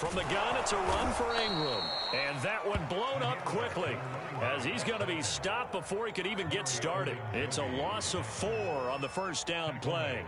From the gun, it's a run for Ingram. And that one blown up quickly as he's going to be stopped before he could even get started. It's a loss of 4 on the first down play.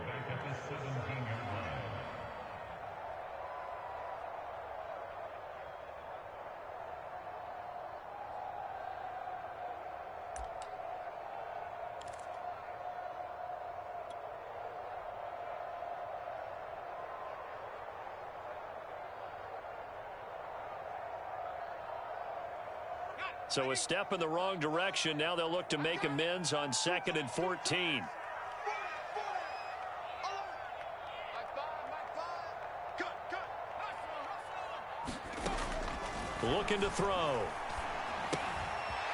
So a step in the wrong direction. Now they'll look to make amends on 2nd and 14. Looking to throw.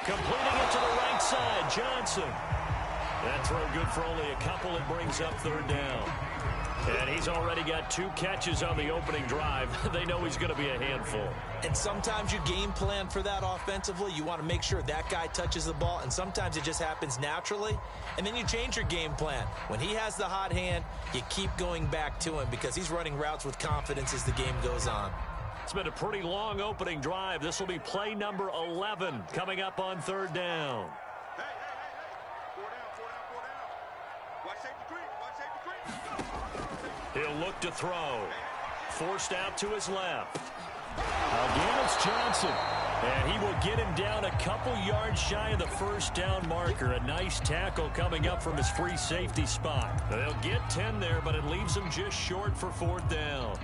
Completing it to the right side, Johnson. That throw good for only a couple. It brings up 3rd down. And he's already got 2 catches on the opening drive. They know he's going to be a handful. And sometimes you game plan for that offensively. You want to make sure that guy touches the ball, and sometimes it just happens naturally. And then you change your game plan. When he has the hot hand, you keep going back to him because he's running routes with confidence as the game goes on. It's been a pretty long opening drive. This will be play number 11 coming up on 3rd down. He'll look to throw. Forced out to his left. Again, it's Johnson. And he will get him down a couple yards shy of the first down marker. A nice tackle coming up from his free safety spot. They'll get 10 there, but it leaves them just short for 4th down.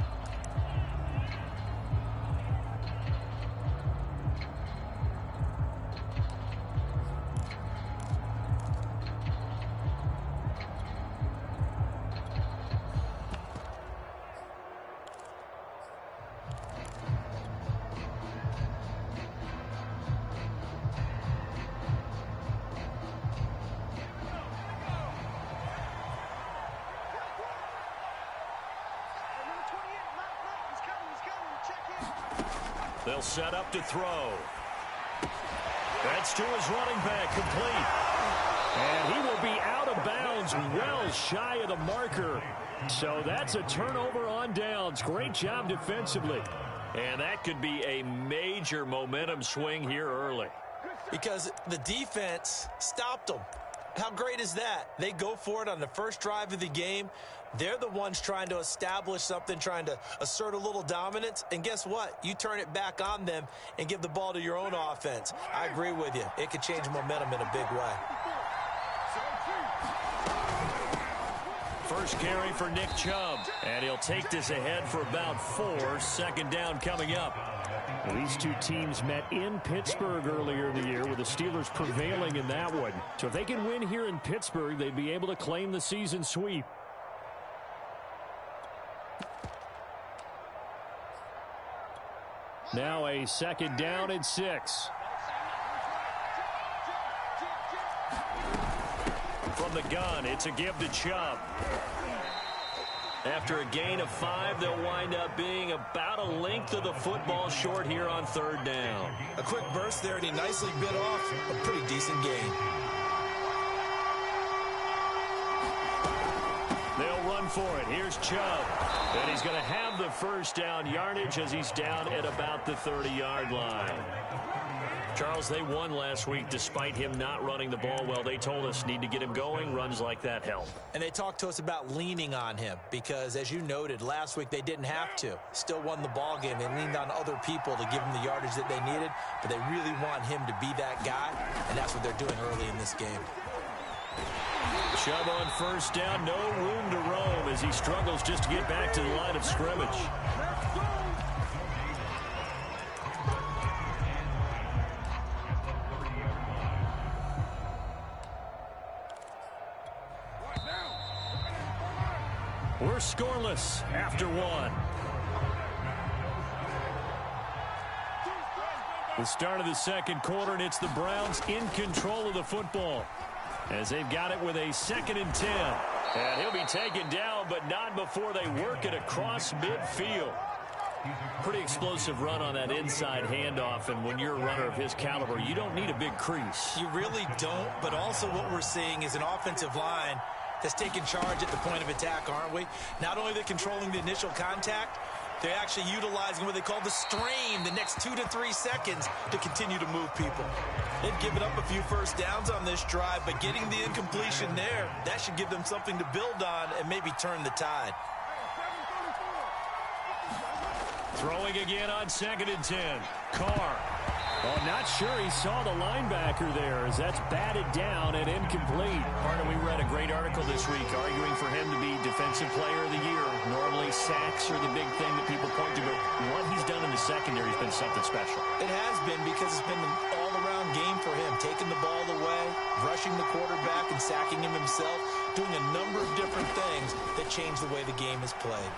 They'll set up to throw. That's to his running back, complete. And he will be out of bounds, well shy of the marker. So that's a turnover on downs. Great job defensively. And that could be a major momentum swing here early. Because the defense stopped them. How great is that? They go for it on the first drive of the game. They're the ones trying to establish something, trying to assert a little dominance. And guess what? You turn it back on them and give the ball to your own offense. I agree with you. It could change momentum in a big way. First carry for Nick Chubb. And he'll take this ahead for about 4. 2nd down coming up. Well, these two teams met in Pittsburgh earlier in the year, with the Steelers prevailing in that one. So if they can win here in Pittsburgh, they'd be able to claim the season sweep. Now a 2nd down and 6. From the gun, it's a give to Chubb. After a gain of 5, they'll wind up being about a length of the football short here on 3rd down. A quick burst there, and he nicely bit off a pretty decent gain. They'll run for it. Here's Chubb. And he's going to have the first down yardage as he's down at about the 30-yard line. Charles, they won last week despite him not running the ball well. They told us need to get him going. Runs like that help. And they talked to us about leaning on him because, as you noted, last week they didn't have to. Still won the ball game. They leaned on other people to give him the yardage that they needed, but they really want him to be that guy, and that's what they're doing early in this game. Chubb on first down, no room to roam as he struggles just to get back to the line of scrimmage. We're scoreless after 1. The start of the 2nd quarter, and it's the Browns in control of the football as they've got it with a 2nd and 10. And he'll be taken down, but not before they work it across midfield. Pretty explosive run on that inside handoff, and when you're a runner of his caliber, you don't need a big crease. You really don't, but also what we're seeing is an offensive line that's taking charge at the point of attack, aren't we? Not only are they controlling the initial contact, They're actually utilizing what they call the stream, the next 2 to 3 seconds, to continue to move people. They've given up a few first downs on this drive, but getting the incompletion there, that should give them something to build on and maybe turn the tide. Throwing again on 2nd and 10. Carr. Well, not sure he saw the linebacker there as that's batted down and incomplete. Carter, we read a great article this week arguing for him to be Defensive Player of the Year. Normally, sacks are the big thing that people point to, but what he's done in the secondary has been something special. It has been because it's been an all-around game for him, taking the ball away, rushing the quarterback, and sacking him himself, doing a number of different things that change the way the game is played.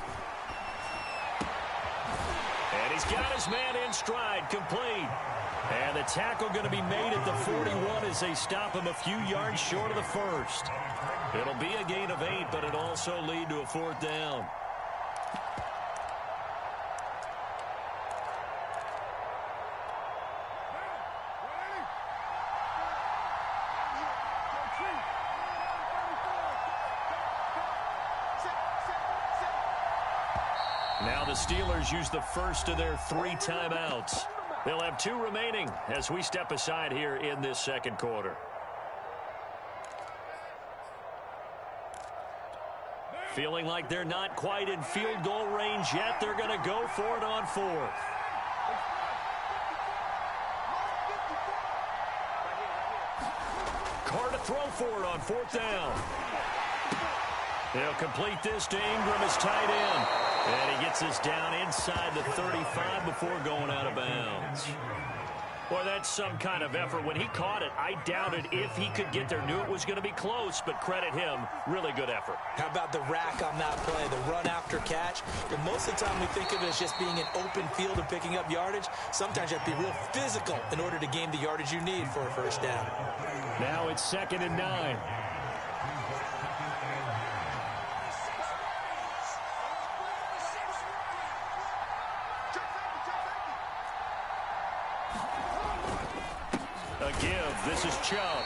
And he's got his man in stride, complete. And the tackle going to be made at the 41 as they stop him a few yards short of the first. It'll be a gain of 8, but it'll also lead to a 4th down. Now the Steelers use the first of their 3 timeouts. They'll have 2 remaining as we step aside here in this second quarter. Feeling like they're not quite in field goal range yet. They're going to go for it on 4th. Carr to throw for it on 4th down. They'll complete this to Ingram as tight end. And he gets this down inside the 35 before going out of bounds. Boy, that's some kind of effort. When he caught it, I doubted if he could get there. Knew it was going to be close, but credit him. Really good effort. How about the rack on that play, the run after catch? But most of the time we think of it as just being an open field and picking up yardage. Sometimes you have to be real physical in order to gain the yardage you need for a first down. Now it's 2nd and 9. This is Chubb.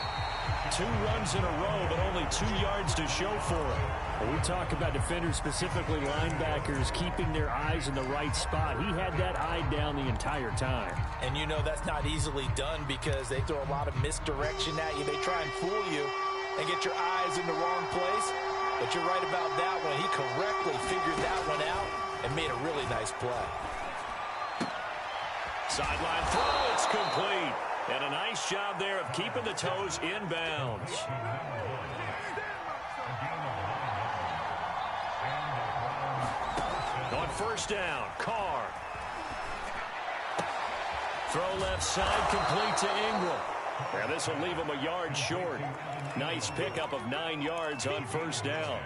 2 runs in a row, but only 2 yards to show for it. Well, we talk about defenders, specifically linebackers, keeping their eyes in the right spot. He had that eye down the entire time. And you know that's not easily done because they throw a lot of misdirection at you. They try and fool you and get your eyes in the wrong place. But you're right about that one. He correctly figured that one out and made a really nice play. Sideline throw, it's complete. And a nice job there of keeping the toes in bounds. On 1st down, Carr. Throw left side, complete to Ingram. Now this will leave him a yard short. Nice pickup of 9 yards on 1st down.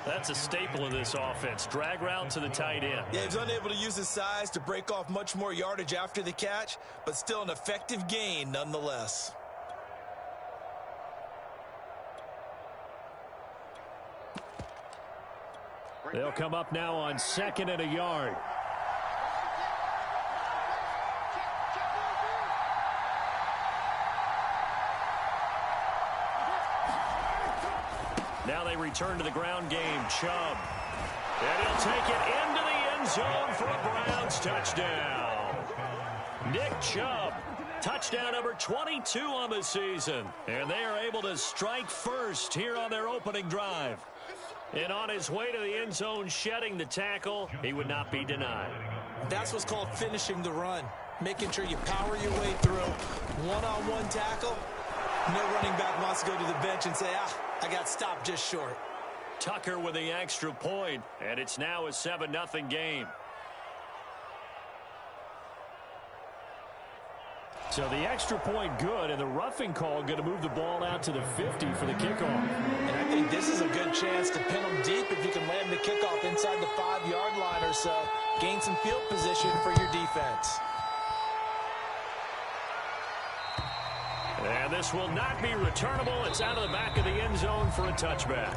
That's a staple of this offense. Drag route to the tight end. Yeah, he's unable to use his size to break off much more yardage after the catch, but still an effective gain nonetheless. They'll come up now on 2nd and a yard. Now they return to the ground game. Chubb. And he'll take it into the end zone for a Browns touchdown. Nick Chubb. Touchdown number 22 on the season. And they are able to strike first here on their opening drive. And on his way to the end zone, shedding the tackle, he would not be denied. That's what's called finishing the run. Making sure you power your way through. One-on-one tackle. No running back wants to go to the bench and say, I got stopped just short. Tucker with the extra point, and it's now a 7-0 game. So the extra point good, and the roughing call going to move the ball out to the 50 for the kickoff. And I think this is a good chance to pin them deep if you can land the kickoff inside the 5-yard line or so. Gain some field position for your defense. And this will not be returnable. It's out of the back of the end zone for a touchback.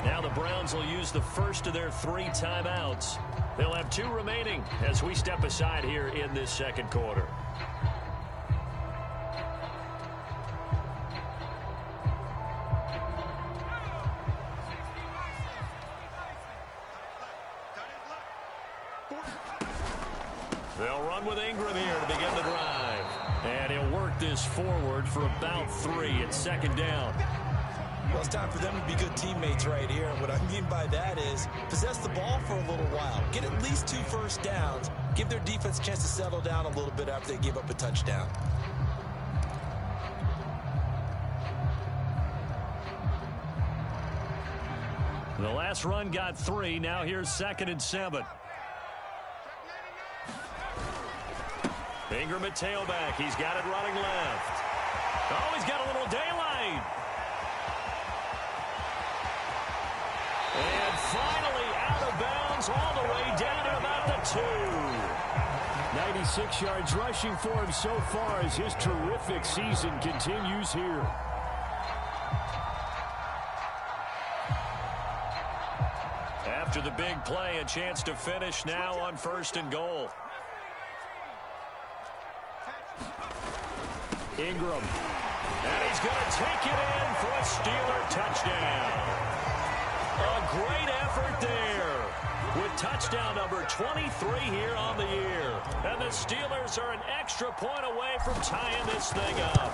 Now the Browns will use the first of their 3 timeouts. They'll have 2 remaining as we step aside here in this second quarter. They'll run with Ingram here to begin the drive. And he'll work this forward for about 3. It's second down. Well, it's time for them to be good teammates right here. And what I mean by that is possess the ball for a little while. Get at least 2 first downs. Give their defense a chance to settle down a little bit after they give up a touchdown. The last run got 3. Now here's 2nd and 7. Ingram at tailback. He's got it running left. Oh, he's got a little daylight. And finally out of bounds all the way down at about the 2. 96 yards rushing for him so far as his terrific season continues here. After the big play, a chance to finish now on 1st and goal. Ingram. And he's going to take it in for a Steeler touchdown. A great effort there with touchdown number 23 here on the year. And the Steelers are an extra point away from tying this thing up.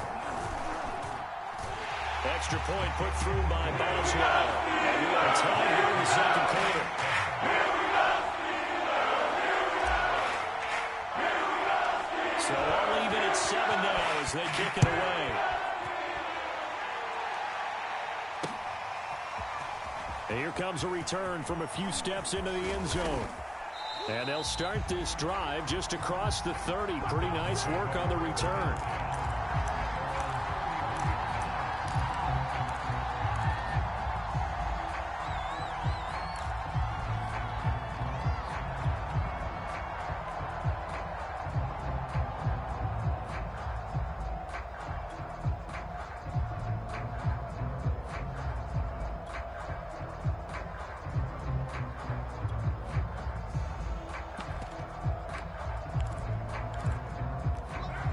Extra point put through by Boswell. And we are tied here in the second quarter. So all even at 7 now as they kick it away. And here comes a return from a few steps into the end zone. And they'll start this drive just across the 30. Pretty nice work on the return.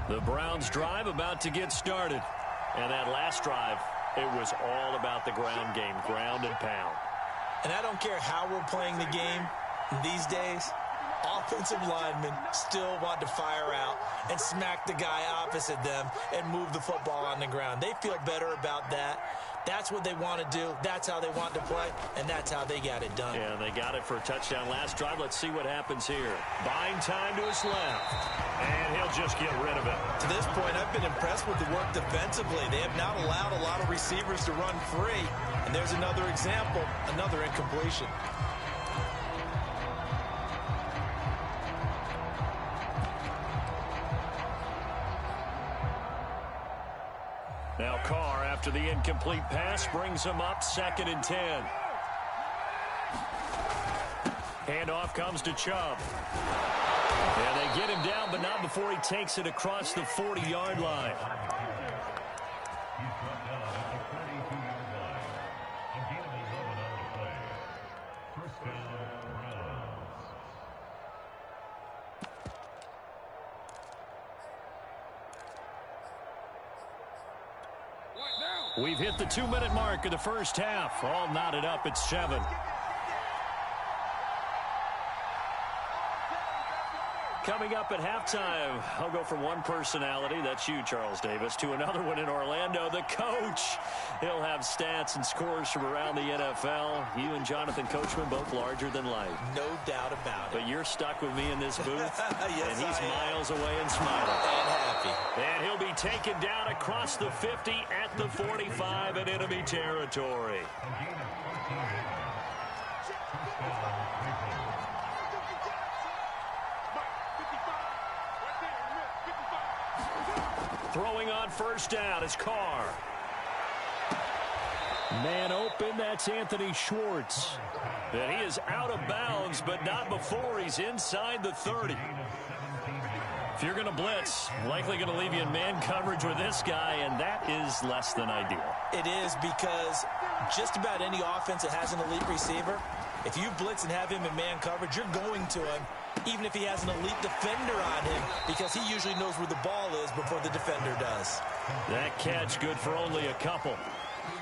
The Browns drive about to get started. And that last drive, it was all about the ground game, ground and pound. And I don't care how we're playing the game these days, offensive linemen still want to fire out and smack the guy opposite them and move the football on the ground. They feel better about that. That's what they want to do. That's how they want to play, and that's how they got it done. Yeah, they got it for a touchdown last drive. Let's see what happens here. Buying time to his left, and he'll just get rid of it. To this point, I've been impressed with the work defensively. They have not allowed a lot of receivers to run free, and there's another example, another incompletion. Now Carr, after the incomplete pass, brings him up 2nd and 10. Handoff comes to Chubb. And they get him down, but not before he takes it across the 40-yard line. We've hit the 2-minute mark of the first half. All knotted up at 7. Coming up at halftime, I'll go from one personality, that's you, Charles Davis, to another one in Orlando, the coach. He'll have stats and scores from around the NFL. You and Jonathan Coachman, both larger than life. No doubt about it. But you're stuck with me in this booth, yes, and he's miles away and smiling. And happy. And he'll be taken down across the 50 at the 45 in enemy territory. Throwing on first down is Carr. Man open, that's Anthony Schwartz. And he is out of bounds, but not before he's inside the 30. If you're going to blitz, likely going to leave you in man coverage with this guy, and that is less than ideal. It is, because just about any offense that has an elite receiver, if you blitz and have him in man coverage, you're going to him, even if he has an elite defender on him, because he usually knows where the ball is before the defender does. That catch good for only a couple.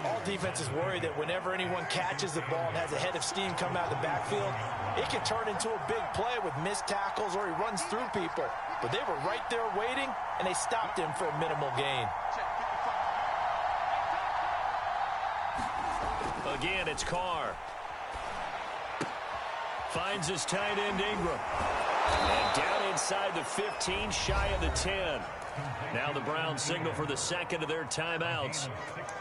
All defenses worry that whenever anyone catches the ball and has a head of steam come out of the backfield, it can turn into a big play with missed tackles or he runs through people. But they were right there waiting, and they stopped him for a minimal gain. Again, it's Carr. Finds his tight end, Ingram. And down inside the 15, shy of the 10. Now the Browns signal for the second of their timeouts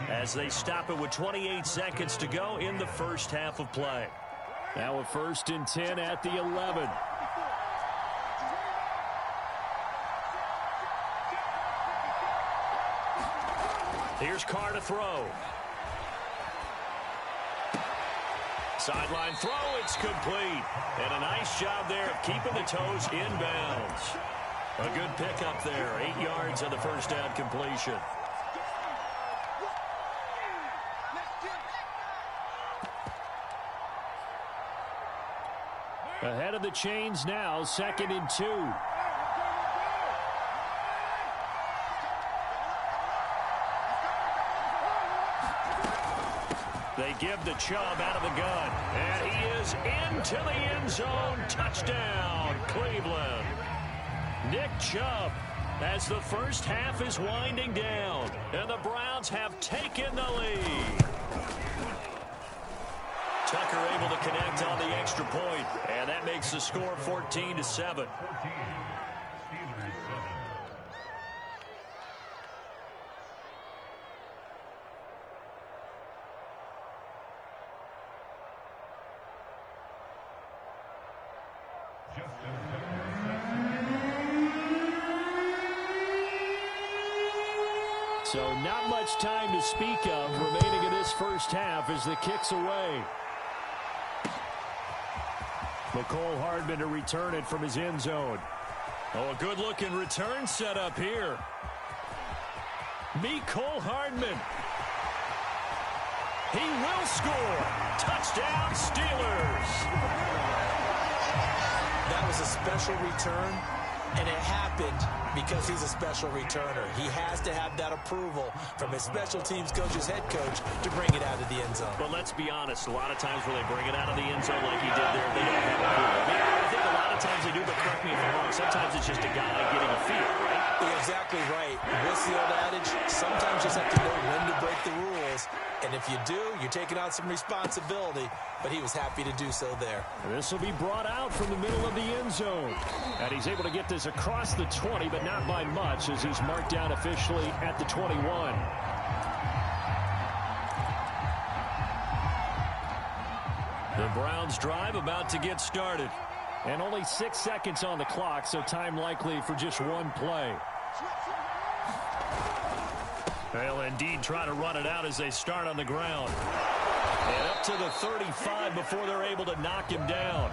as they stop it with 28 seconds to go in the first half of play. Now a 1st and 10 at the 11. Here's Carr to throw. Sideline throw, it's complete. And a nice job there of keeping the toes inbounds. A good pickup there, 8 yards on the first down completion. Ahead of the chains now, 2nd and 2. They give the Chubb out of the gun. And he is into the end zone. Touchdown, Cleveland. Nick Chubb, as the first half is winding down. And the Browns have taken the lead. Tucker able to connect on the extra point. And that makes the score 14-7. So not much time to speak of remaining in this first half as the kick's away. Mecole Hardman to return it from his end zone. Oh, a good-looking return set up here. Mecole Hardman. He will score. Touchdown, Steelers. That was a special return, and it happened because he's a special returner. He has to have that approval from his special teams coach's head coach to bring it out of the end zone. But let's be honest, a lot of times when they bring it out of the end zone like he did there, they don't have approval. I think a lot of times they do, but correct me if I'm wrong, sometimes it's just a guy getting a feel, right? You're exactly right. What's the old adage? Sometimes you just have to know when to break the rules. And if you do, you're taking on some responsibility. But he was happy to do so there. This will be brought out from the middle of the end zone. And he's able to get this across the 20, but not by much as he's marked down officially at the 21. The Browns drive about to get started. And only 6 seconds on the clock, so time likely for just one play. They'll indeed try to run it out as they start on the ground. And up to the 35 before they're able to knock him down.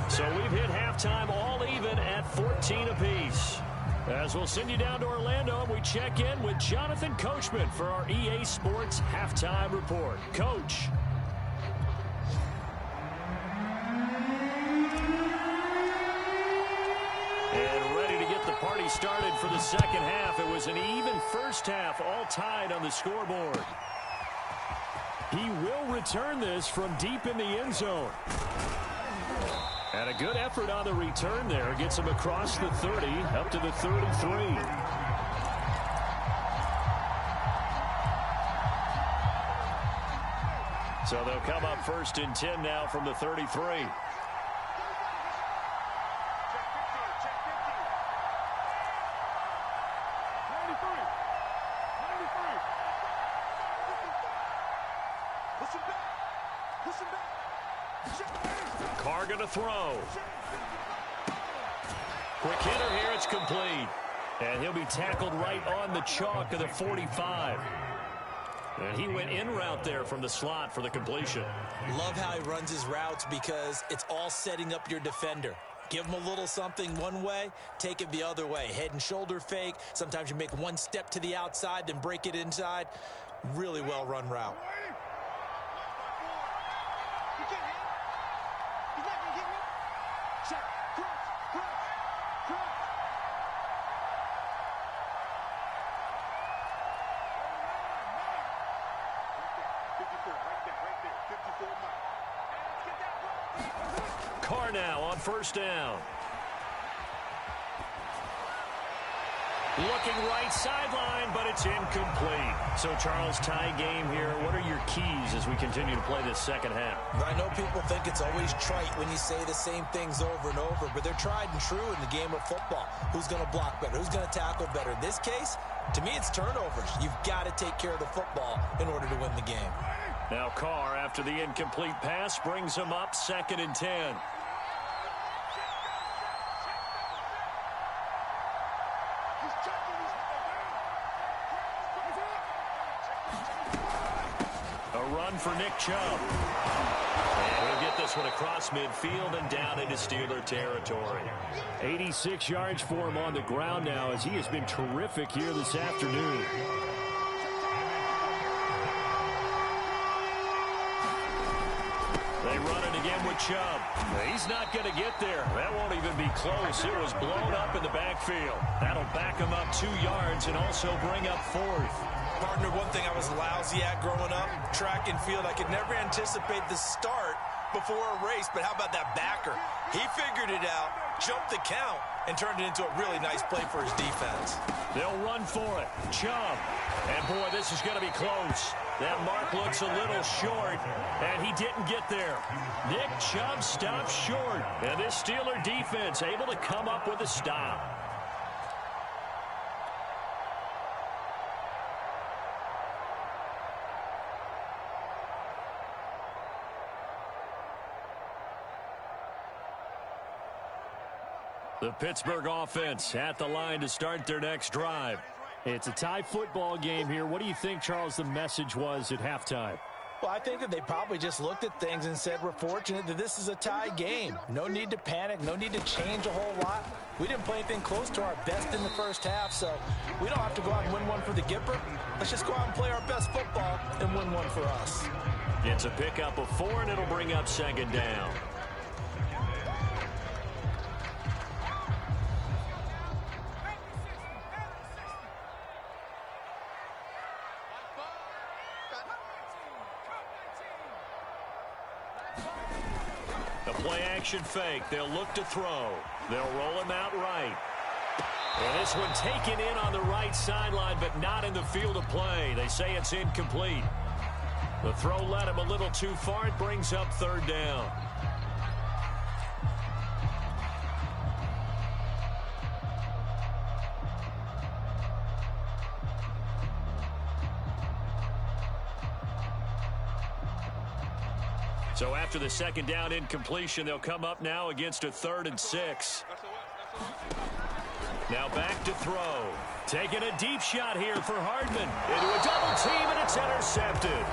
So we've hit halftime all even at 14 apiece. As we'll send you down to Orlando, and we check in with Jonathan Coachman for our EA Sports Halftime Report. Coach. And ready to get the party started for the second half. It was an even first half, all tied on the scoreboard. He will return this from deep in the end zone. And a good effort on the return there. Gets him across the 30, up to the 33. So they'll come up 1st and 10 now from the 33. Carr going to throw. Quick hitter here, it's complete. And he'll be tackled right on the chalk of the 45. And he went in route there from the slot for the completion. Love how he runs his routes because it's all setting up your defender. Give him a little something one way, take it the other way. Head and shoulder fake. Sometimes you make one step to the outside, then break it inside. Really well run route. Carr now on first down. Looking right sideline, but it's incomplete. So, Charles, tie game here. What are your keys as we continue to play this second half? I know people think it's always trite when you say the same things over and over, but they're tried and true in the game of football. Who's going to block better? Who's going to tackle better? In this case, to me, it's turnovers. You've got to take care of the football in order to win the game. Now Carr, after the incomplete pass, brings him up 2nd and 10. For Nick Chubb. And he'll get this one across midfield and down into Steeler territory. 86 yards for him on the ground now as he has been terrific here this afternoon. They run it again with Chubb. He's not going to get there. That won't even be close. It was blown up in the backfield. That'll back him up 2 yards and also bring up 4th. Partner, one thing I was lousy at growing up, track and field, I could never anticipate the start before a race, but how about that backer? He figured it out, jumped the count, and turned it into a really nice play for his defense. They'll run for it. Chubb. And, boy, this is going to be close. That mark looks a little short, and he didn't get there. Nick Chubb stopped short, and this Steeler defense able to come up with a stop. The Pittsburgh offense at the line to start their next drive. It's a tie football game here. What do you think, Charles, the message was at halftime? Well, I think that they probably just looked at things and said, we're fortunate that this is a tie game. No need to panic. No need to change a whole lot. We didn't play anything close to our best in the first half, so we don't have to go out and win one for the Gipper. Let's just go out and play our best football and win one for us. It's a pickup of 4, and it'll bring up 2nd down. Play-action fake. They'll look to throw. They'll roll him out right. And this one taken in on the right sideline, but not in the field of play. They say it's incomplete. The throw led him a little too far. It brings up 3rd down. So after the 2nd down incompletion, they'll come up now against a 3rd and 6. Now back to throw. Taking a deep shot here for Hardman. Into a double team, and it's intercepted.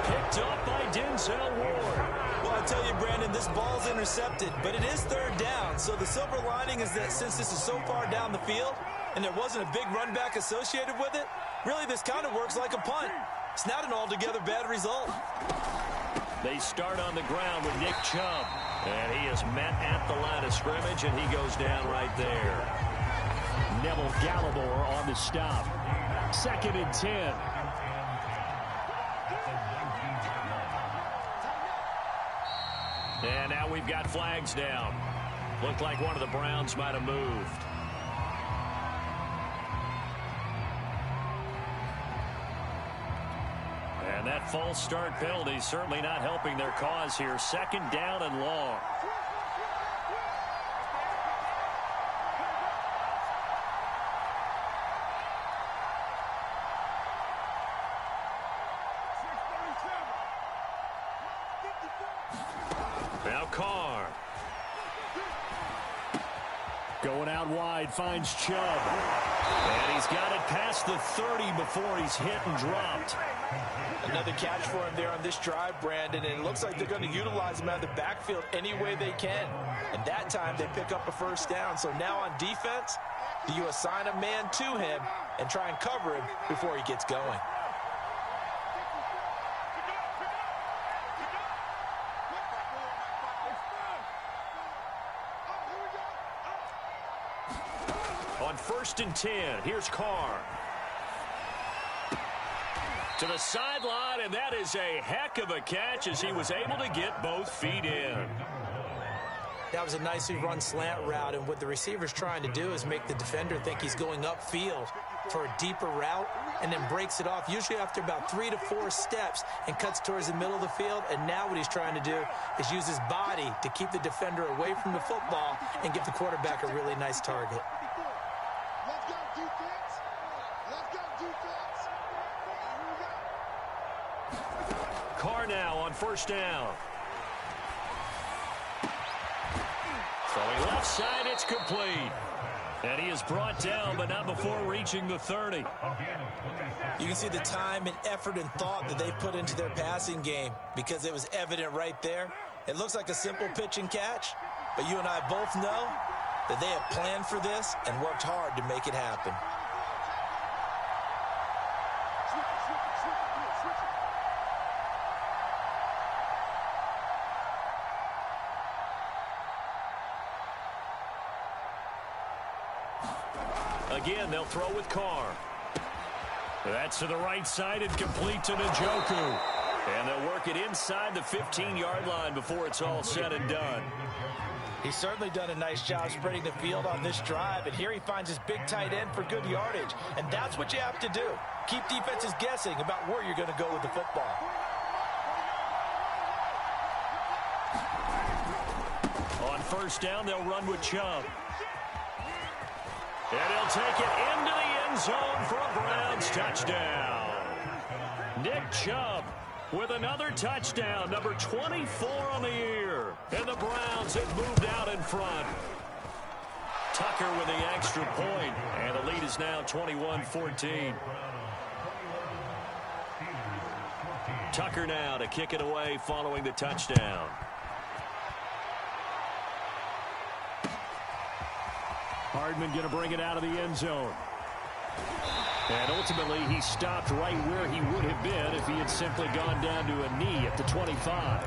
Picked up by Denzel Ward. Well, I tell you, Brandon, this ball's intercepted, but it is 3rd down. So the silver lining is that since this is so far down the field and there wasn't a big run back associated with it, really this kind of works like a punt. It's not an altogether bad result. They start on the ground with Nick Chubb. And he is met at the line of scrimmage, and he goes down right there. Neville Gallimore on the stop. 2nd and 10. And now we've got flags down. Looked like one of the Browns might have moved. And that false start penalty certainly not helping their cause here. 2nd down and long. Now Carr. Going out wide, finds Chubb. And he's got it past the 30 before he's hit and dropped. Another catch for him there on this drive, Brandon, and it looks like they're going to utilize him out of the backfield any way they can. And that time they pick up a 1st down. So now on defense, do you assign a man to him and try and cover him before he gets going? On 1st and 10, here's Carr. To the sideline, and that is a heck of a catch as he was able to get both feet in. That was a nicely run slant route, and what the receiver's trying to do is make the defender think he's going upfield for a deeper route and then breaks it off, usually after about 3 to 4 steps, and cuts towards the middle of the field. And now what he's trying to do is use his body to keep the defender away from the football and give the quarterback a really nice target. Let's go, defense. Let's go, defense. Carr now on first down. Throwing left side, it's complete. And he is brought down, but not before reaching the 30. You can see the time and effort and thought that they put into their passing game because it was evident right there. It looks like a simple pitch and catch, but you and I both know that they have planned for this and worked hard to make it happen. Again, they'll throw with Carr. That's to the right side and complete to Njoku. And they'll work it inside the 15-yard line before it's all said and done. He's certainly done a nice job spreading the field on this drive, and here he finds his big tight end for good yardage. And that's what you have to do. Keep defenses guessing about where you're going to go with the football. On first down, they'll run with Chubb. And he'll take it into the end zone for a Browns touchdown. Nick Chubb with another touchdown, number 24 on the year. And the Browns have moved out in front. Tucker with the extra point, and the lead is now 21-14. Tucker now to kick it away following the touchdown. Hardman going to bring it out of the end zone. And ultimately, he stopped right where he would have been if he had simply gone down to a knee at the 25.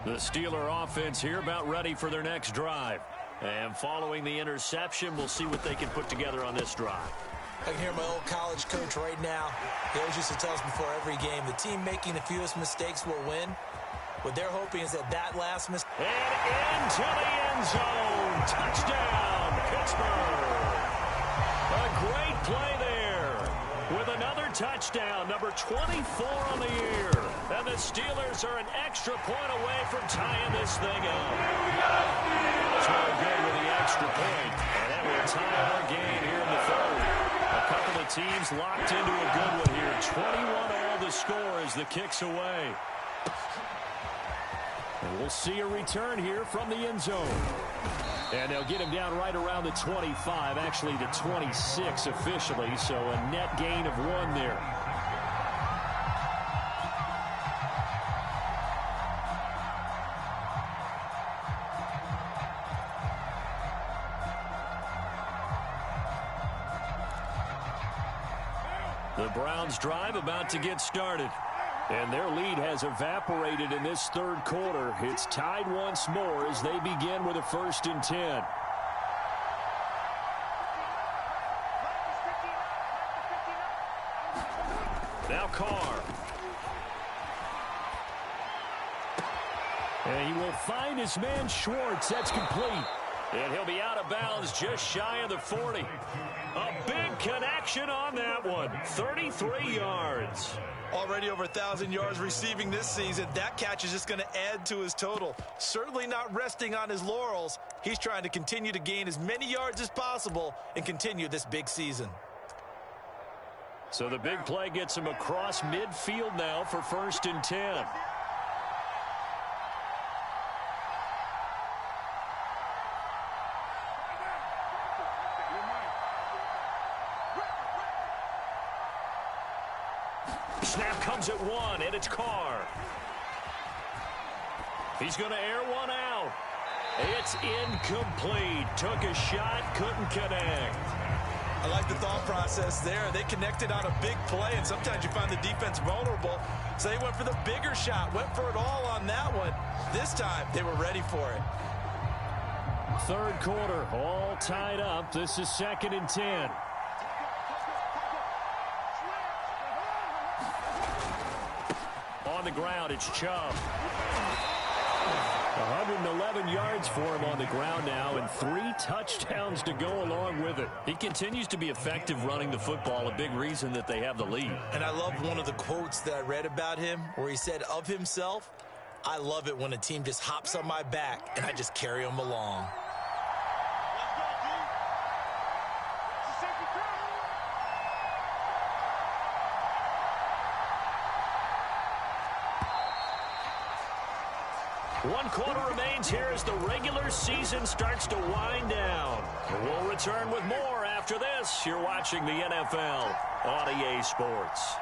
The Steeler offense here about ready for their next drive. And following the interception, we'll see what they can put together on this drive. I can hear my old college coach right now. He always used to tell us before every game, the team making the fewest mistakes will win. What they're hoping is that last mistake. And into the end zone. Touchdown, Pittsburgh. A great play there with another touchdown, number 24 on the year. And the Steelers are an extra point away from tying this thing up. That's really good with the extra point. And that will tie our game here in the third. A couple of teams locked into a good one here. 21-all the score as the kick's away. And we'll see a return here from the end zone. And they'll get him down right around the 25, actually the 26 officially, so a net gain of 1 there. The Browns drive about to get started. And their lead has evaporated in this third quarter. It's tied once more as they begin with a 1st and 10. Now Carr. And he will find his man Schwartz. That's complete. And he'll be out of bounds just shy of the 40. A big connection on that one. 33 yards. Already over 1,000 yards receiving this season. That catch is just going to add to his total. Certainly not resting on his laurels. He's trying to continue to gain as many yards as possible and continue this big season. So the big play gets him across midfield now for 1st and 10. Snap comes at 1, and it's Carr. He's going to air one out. It's incomplete. Took a shot, couldn't connect. I like the thought process there. They connected on a big play, and sometimes you find the defense vulnerable. So they went for the bigger shot, went for it all on that one. This time, they were ready for it. Third quarter, all tied up. This is 2nd and 10. On the ground, it's Chubb. 111 yards for him on the ground now, and 3 touchdowns to go along with it. He continues to be effective running the football, a big reason that they have the lead. And I love one of the quotes that I read about him where he said of himself, "I love it when a team just hops on my back and I just carry them along." One quarter remains here as the regular season starts to wind down. We'll return with more after this. You're watching the NFL on EA Sports.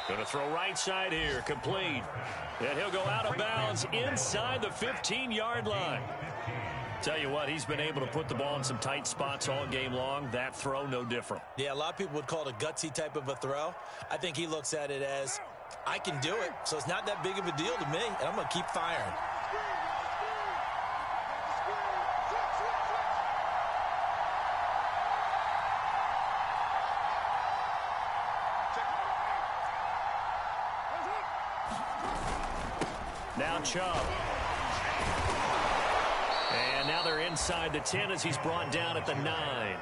Going to throw right side here, complete. And he'll go out of bounds inside the 15-yard line. Tell you what, he's been able to put the ball in some tight spots all game long. That throw, no different. Yeah, a lot of people would call it a gutsy type of a throw. I think he looks at it as, I can do it, so it's not that big of a deal to me, and I'm going to keep firing. Now Chubb. And now they're inside the 10 as he's brought down at the 9.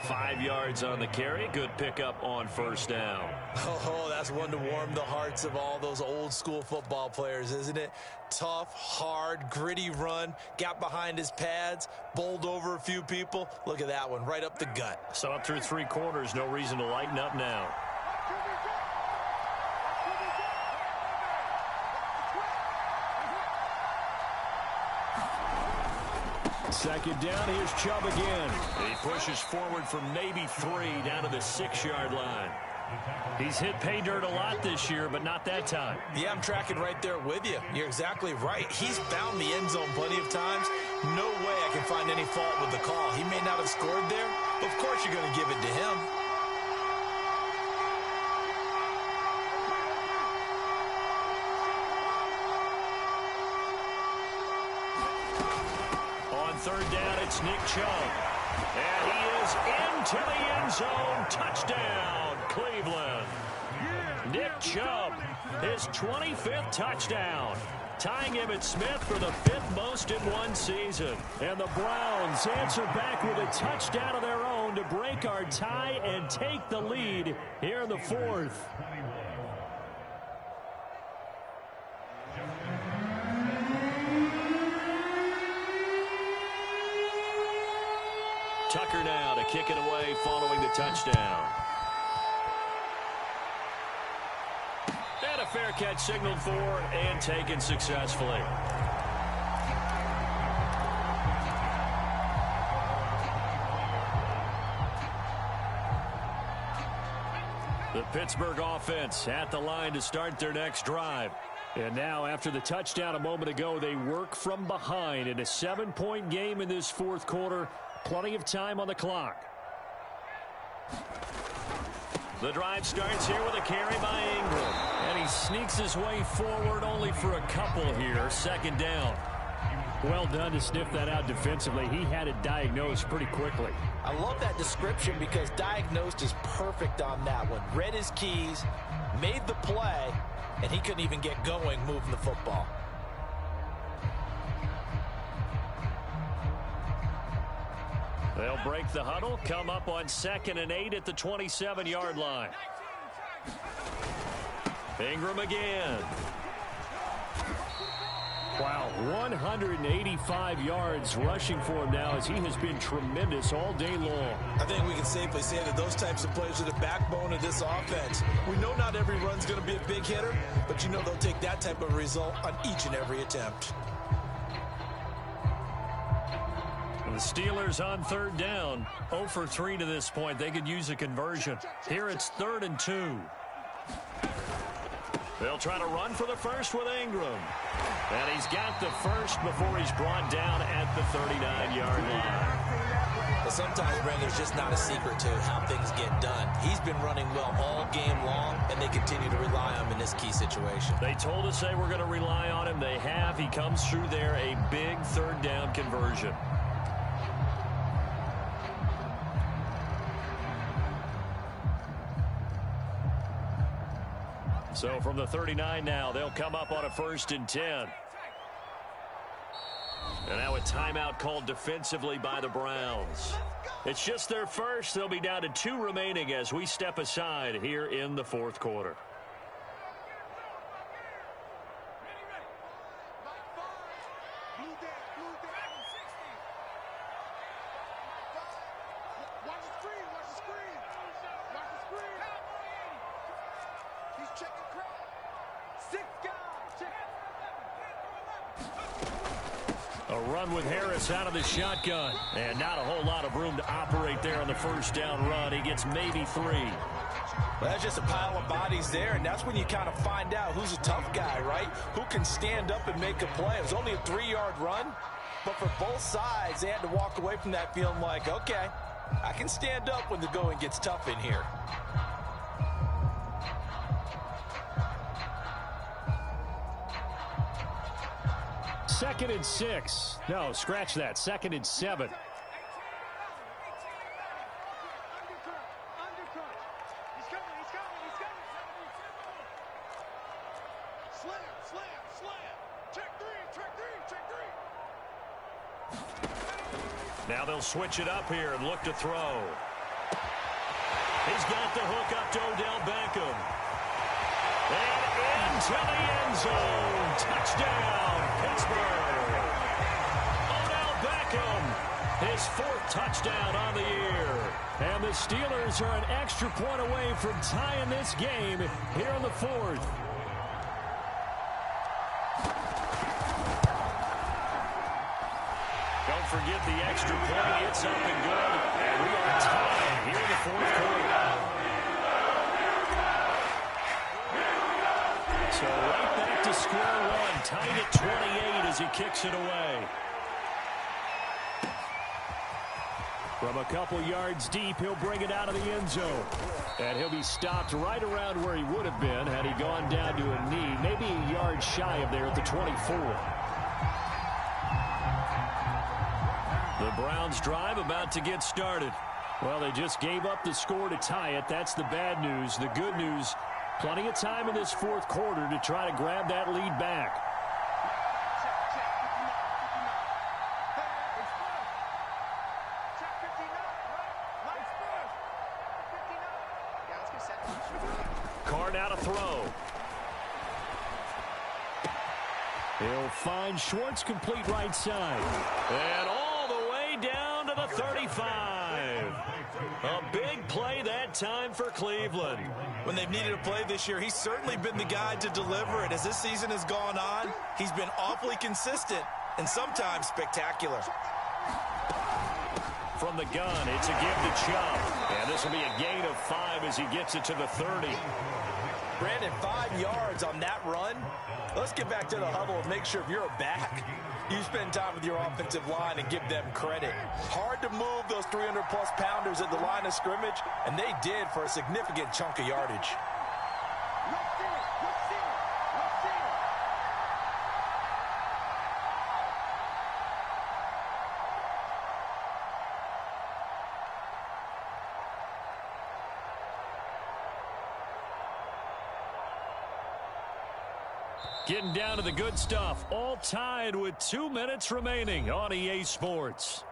5 yards on the carry. Good pickup on first down. Oh, that's one to warm the hearts of all those old school football players, isn't it? Tough, hard, gritty run. Got behind his pads, bowled over a few people. Look at that one, right up the gut. So up through 3 quarters, no reason to lighten up now. Second down, here's Chubb again. He pushes forward from maybe 3 down to the 6-yard line. He's hit pay dirt a lot this year, but not that time. Yeah, I'm tracking right there with you. You're exactly right. He's found the end zone plenty of times. No way I can find any fault with the call. He may not have scored there, but of course you're going to give it to him. Third down, it's Nick Chubb. And he is into the end zone. Touchdown, Cleveland. Nick Chubb, his 25th touchdown. Tying Emmitt Smith for the 5th most in one season. And the Browns answer back with a touchdown of their own to break our tie and take the lead here in the 4th. Tucker now to kick it away following the touchdown. And a fair catch signaled for and taken successfully. The Pittsburgh offense at the line to start their next drive. And now, after the touchdown a moment ago, they work from behind in a 7-point game in this 4th quarter. Plenty of time on the clock. The drive starts here with a carry by Ingram. And he sneaks his way forward only for a couple here. Second down. Well done to sniff that out defensively. He had it diagnosed pretty quickly. I love that description because diagnosed is perfect on that one. Read his keys, made the play, and he couldn't even get going moving the football. They'll break the huddle, come up on 2nd and 8 at the 27-yard line. Ingram again. Wow, 185 yards rushing for him now as he has been tremendous all day long. I think we can safely say that those types of plays are the backbone of this offense. We know not every run's going to be a big hitter, but you know they'll take that type of result on each and every attempt. The Steelers on third down. 0 for 3 to this point. They could use a conversion. Here it's 3rd and 2. They'll try to run for the first with Ingram. And he's got the first before he's brought down at the 39-yard line. But sometimes, Brandon, there's just not a secret to how things get done. He's been running well all game long, and they continue to rely on him in this key situation. They told us they were going to rely on him. They have. He comes through there, a big third down conversion. So from the 39 now, they'll come up on a 1st and 10. And now a timeout called defensively by the Browns. It's just their first. They'll be down to 2 remaining as we step aside here in the 4th quarter. A run with Harris out of the shotgun. And not a whole lot of room to operate there on the first down run. He gets maybe 3. Well, that's just a pile of bodies there, and that's when you kind of find out who's a tough guy, right? Who can stand up and make a play. It was only a 3-yard run, but for both sides, they had to walk away from that feeling like, okay, I can stand up when the going gets tough in here. Second and 6. No, scratch that. 2nd and 7. Now they'll switch it up here and look to throw. He's got the hook up to Odell Beckham. And into the end zone. Touchdown, Pittsburgh. Odell Beckham, his 4th touchdown on the year. And the Steelers are an extra point away from tying this game here in the 4th. Don't forget the extra point. It's up and good. And we are tied here in the 4th quarter. So right back to square one. Tied at 28 as he kicks it away. From a couple yards deep, he'll bring it out of the end zone. And he'll be stopped right around where he would have been had he gone down to a knee. Maybe a yard shy of there at the 24. The Browns drive about to get started. Well, they just gave up the score to tie it. That's the bad news. The good news, plenty of time in this 4th quarter to try to grab that lead back. Carr now to throw. He'll find Schwartz complete right side. And all the way down to the 35. A big play that time for Cleveland. When they've needed a play this year, he's certainly been the guy to deliver it. As this season has gone on, he's been awfully consistent and sometimes spectacular. From the gun, it's a give to Chubb. And this will be a gain of 5 as he gets it to the 30. Brandon, 5 yards on that run. Let's get back to the huddle and make sure if you're a back, you spend time with your offensive line and give them credit. Hard to move those 300-plus pounders at the line of scrimmage, and they did for a significant chunk of yardage. Getting down to the good stuff. All tied with 2 minutes remaining on EA Sports.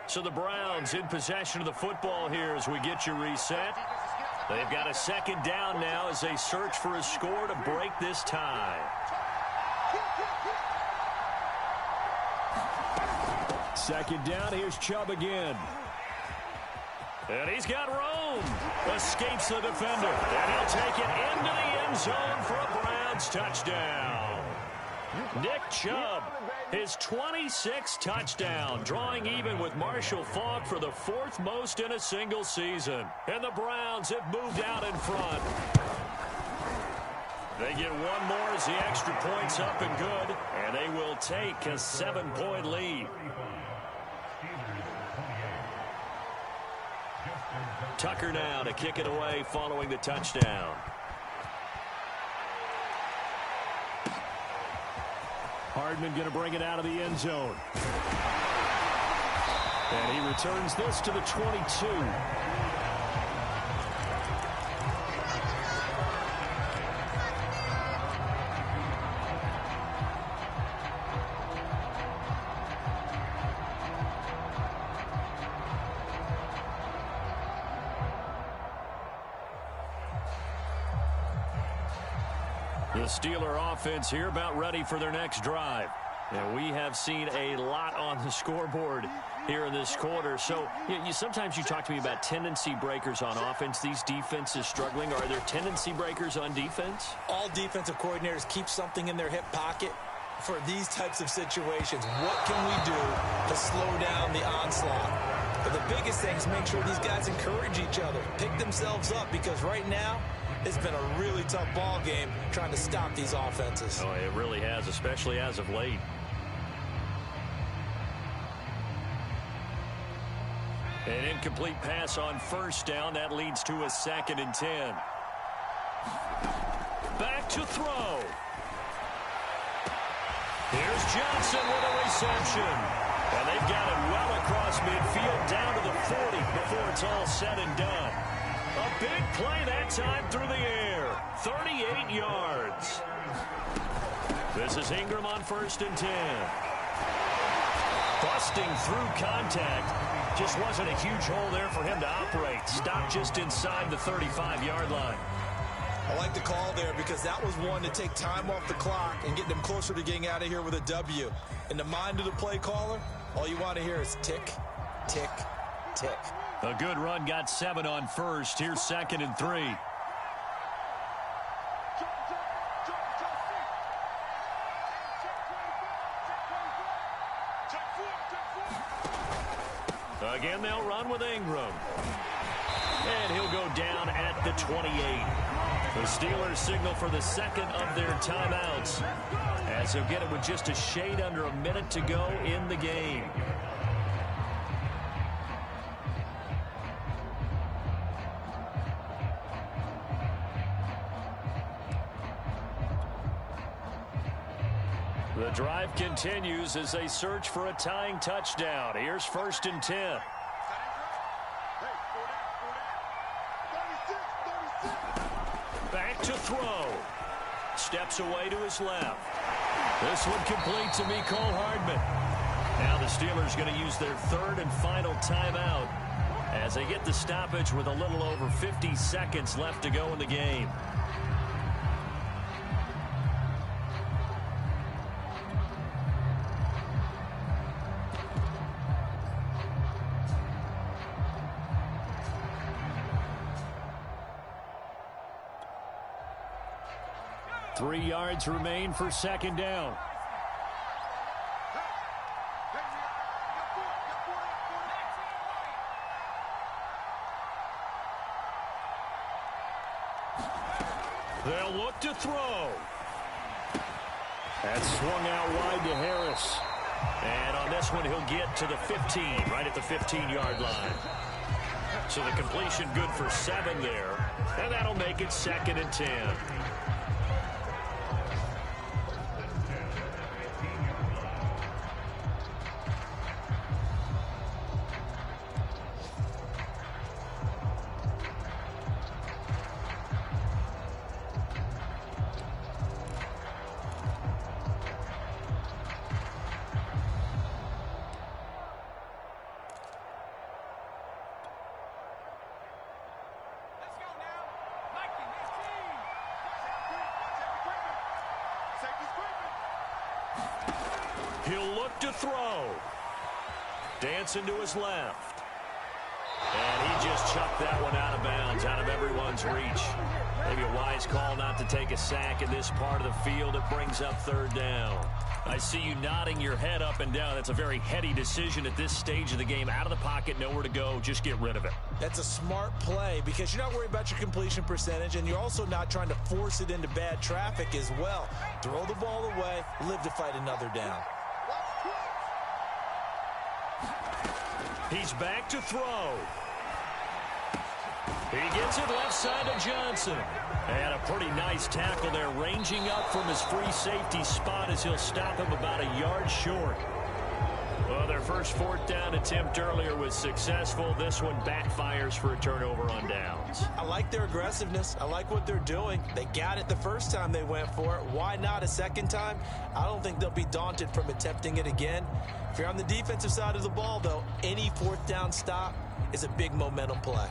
So the Browns in possession of the football here as we get you reset. They've got a 2nd down now as they search for a score to break this tie. Second down, here's Chubb again. And he's got room. Escapes the defender. And he'll take it into the end zone for a Browns touchdown. Nick Chubb, his 26th touchdown, drawing even with Marshall Faulk for the 4th most in a single season. And the Browns have moved out in front. They get one more as the extra point's up and good, and they will take a 7-point lead. Tucker now to kick it away following the touchdown. Hardman going to bring it out of the end zone. And he returns this to the 22. The Steeler offense here about ready for their next drive. And we have seen a lot on the scoreboard here in this quarter. So sometimes you talk to me about tendency breakers on offense. These defenses struggling. Are there tendency breakers on defense? All defensive coordinators keep something in their hip pocket for these types of situations. What can we do to slow down the onslaught? But the biggest thing is make sure these guys encourage each other, pick themselves up, because right now it's been a really tough ball game trying to stop these offenses. Oh, it really has, especially as of late. An incomplete pass on first down. That leads to a 2nd and 10. Back to throw. Here's Johnson with a reception. And they've got it well across midfield down to the 40 before it's all said and done. A big play that time through the air. 38 yards. This is Ingram on 1st and 10. Busting through contact. Just wasn't a huge hole there for him to operate. Stopped just inside the 35-yard line. I like the call there because that was one to take time off the clock and get them closer to getting out of here with a W. In the mind of the play caller, all you want to hear is tick, tick, tick. A good run, got 7 on first. Here's 2nd and 3. Again, they'll run with Ingram. And he'll go down at the 28. The Steelers signal for the 2nd of their timeouts, as they'll get it with just a shade under a minute to go in the game. The drive continues as they search for a tying touchdown. Here's 1st and 10. Back to throw. Steps away to his left. This one complete to Mecole Hardman. Now the Steelers going to use their 3rd and final timeout as they get the stoppage with a little over 50 seconds left to go in the game. Three yards remain for 2nd down. They'll look to throw. That's swung out wide to Harris. And on this one, he'll get to the 15, right at the 15-yard line. So the completion good for 7 there. And that'll make it 2nd and 10. He'll look to throw. Dancing to his left. And he just chucked that one out of bounds, out of everyone's reach. Maybe a wise call not to take a sack in this part of the field. It brings up third down. I see you nodding your head up and down. That's a very heady decision at this stage of the game. Out of the pocket, nowhere to go. Just get rid of it. That's a smart play because you're not worried about your completion percentage, and you're also not trying to force it into bad traffic as well. Throw the ball away, live to fight another down. He's back to throw. He gets it left side to Johnson. And a pretty nice tackle there, ranging up from his free safety spot as he'll stop him about a yard short. Well, their first fourth down attempt earlier was successful. This one backfires for a turnover on downs. I like their aggressiveness. I like what they're doing. They got it the first time they went for it. Why not a second time? I don't think they'll be daunted from attempting it again. If you're on the defensive side of the ball, though, any fourth down stop is a big momentum play.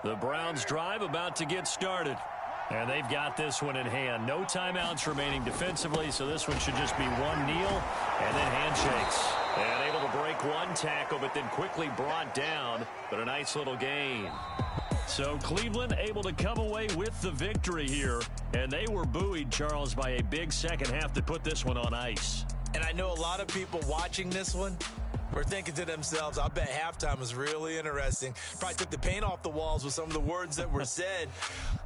The Browns drive about to get started. And they've got this one in hand. No timeouts remaining defensively, so this one should just be one kneel and then handshakes. And able to break one tackle, but then quickly brought down. But a nice little gain. So Cleveland able to come away with the victory here. And they were buoyed, Charles, by a big second half that put this one on ice. And I know a lot of people watching this one were thinking to themselves, I bet halftime was really interesting. Probably took the paint off the walls with some of the words that were said.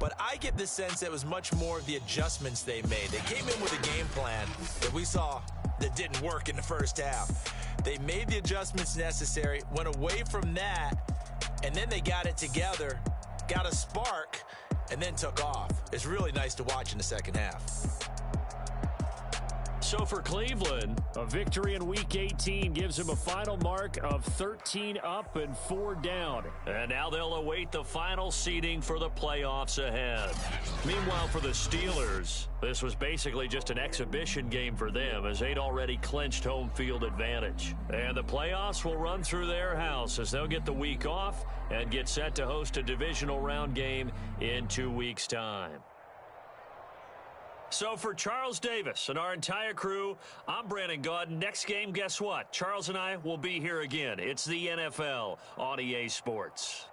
But I get the sense that it was much more of the adjustments they made. They came in with a game plan that we saw that didn't work in the first half. They made the adjustments necessary, went away from that, and then they got it together, got a spark, and then took off. It's really nice to watch in the second half. So for Cleveland, a victory in Week 18 gives them a final mark of 13 up and 4 down. And now they'll await the final seeding for the playoffs ahead. Meanwhile, for the Steelers, this was basically just an exhibition game for them as they'd already clinched home field advantage. And the playoffs will run through their house as they'll get the week off and get set to host a divisional round game in 2 weeks' time. So for Charles Davis and our entire crew, I'm Brandon Gaudin. Next game, guess what? Charles and I will be here again. It's the NFL on EA Sports.